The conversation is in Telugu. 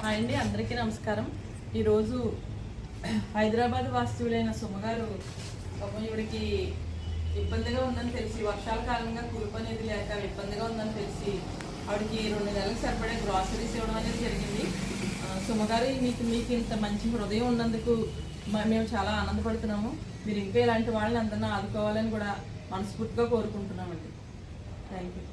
అండి అందరికీ నమస్కారం. ఈరోజు హైదరాబాద్ వాస్తవులైన సుమగారు పాపం ఇవిడికి ఇబ్బందిగా ఉందని తెలిసి, వర్షాల కారణంగా కురుపు అనేది లేక ఇబ్బందిగా ఉందని తెలిసి ఆవిడకి 2 నెలలకు సరిపడే గ్రాసరీస్ ఇవ్వడం అనేది జరిగింది. సుమగారు మీకు ఇంత మంచి హృదయం ఉన్నందుకు మేము చాలా ఆనందపడుతున్నాము. మీరు ఇంకా ఇలాంటి వాళ్ళని అందరినీ ఆదుకోవాలని కూడా మనస్ఫూర్తిగా కోరుకుంటున్నామండి. Thank you.